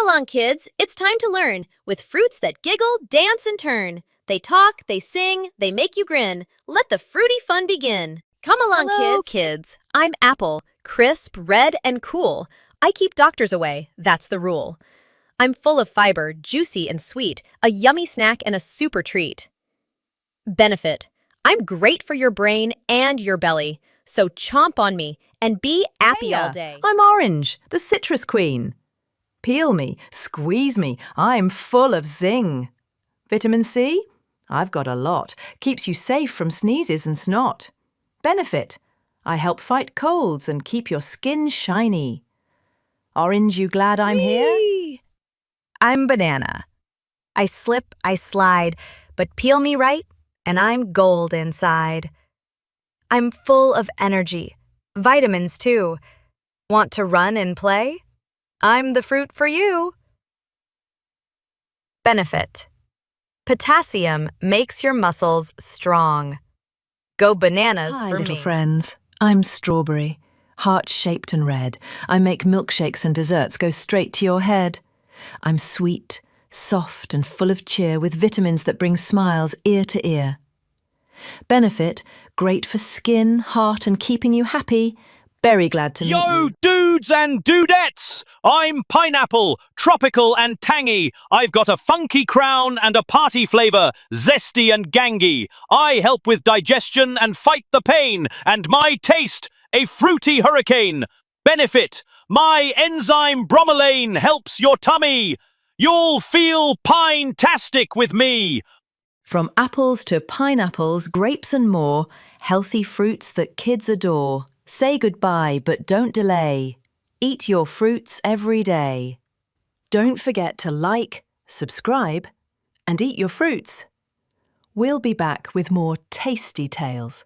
along, kids. It's time to learn with fruits that giggle, dance, and turn. They talk, they sing, they make you grin. Let the fruity fun begin. Come along, Hello, kids. I'm Apple, crisp, red, and cool. I keep doctors away, that's the rule. I'm full of fiber, juicy and sweet, a yummy snack and a super treat. Benefit. I'm great for your brain and your belly, so chomp on me and be happy all day. I'm Orange, the citrus queen. Peel me, squeeze me, I'm full of zing. Vitamin C? I've got a lot, keeps you safe from sneezes and snot. Benefit? I help fight colds and keep your skin shiny. Orange, you glad I'm here? I'm Banana. I slip, I slide, but peel me right, and I'm gold inside. I'm full of energy, vitamins too. Want to run and play? I'm the fruit for you. Benefit. Potassium makes your muscles strong. Go bananas Hi, for little me. friends. I'm Strawberry, heart-shaped and red. I make milkshakes and desserts go straight to your head. I'm sweet, soft and full of cheer with vitamins that bring smiles ear to ear. Benefit, great for skin, heart and keeping you happy. Very glad to meet Yo, you. dudes and dudettes! I'm Pineapple, tropical and tangy. I've got a funky crown and a party flavour, zesty and gangy. I help with digestion and fight the pain, and my taste, a fruity hurricane. Benefit, my enzyme bromelain helps your tummy. You'll feel pine-tastic with me. From apples to pineapples, grapes and more, healthy fruits that kids adore. Say goodbye, but don't delay. Eat your fruits every day. Don't forget to like, subscribe, and eat your fruits. We'll be back with more tasty tales.